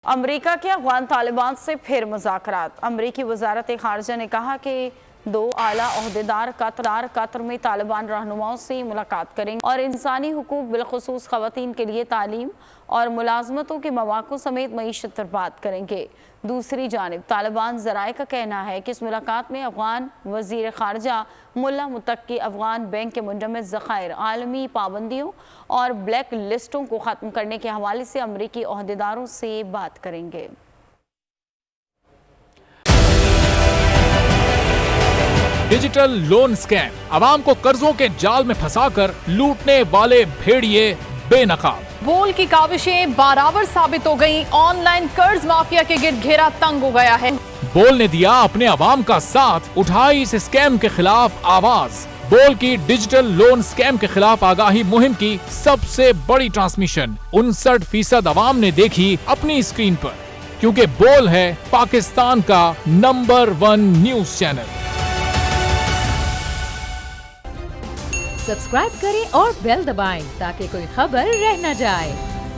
America के अफगान तालिबान से फिर मुज़ाकरात। अमेरिकी वज़ारत ख़ारजा ने कहा कि दो आला ओहदेदार कतर में तालिबान रहनुमाओं से मुलाकात करेंगे और इंसानी हुकूक बिलखुसूस ख़वातीन के लिए तालीम और मुलाजमतों के मौक़ों समेत मईशत पर बात करेंगे। दूसरी जानिब तालिबान ज़राए का कहना है कि इस मुलाकात में अफगान वज़ीर ख़ारजा मुल्ला मुत्तकी अफगान बैंक के मुंजमद ज़खायर, आलमी पाबंदियों और ब्लैक लिस्टों को ख़त्म करने के हवाले से अमरीकी ओहदेदारों से बात करेंगे। डिजिटल लोन स्कैम, आवाम को कर्जों के जाल में फंसाकर लूटने वाले भेड़िए बेनकाब। बोल की काविशें बराबर साबित हो गईं। ऑनलाइन कर्ज माफिया के गिर्द घेरा तंग हो गया है। बोल ने दिया अपने आवाम का साथ, उठाई इस स्कैम के खिलाफ आवाज। बोल की डिजिटल लोन स्कैम के खिलाफ आगाही मुहिम की सबसे बड़ी ट्रांसमिशन 59% आवाम ने देखी अपनी स्क्रीन पर, क्योंकि बोल है पाकिस्तान का नंबर 1 न्यूज चैनल। सब्सक्राइब करें और बेल दबाएं ताकि कोई खबर रह न जाए।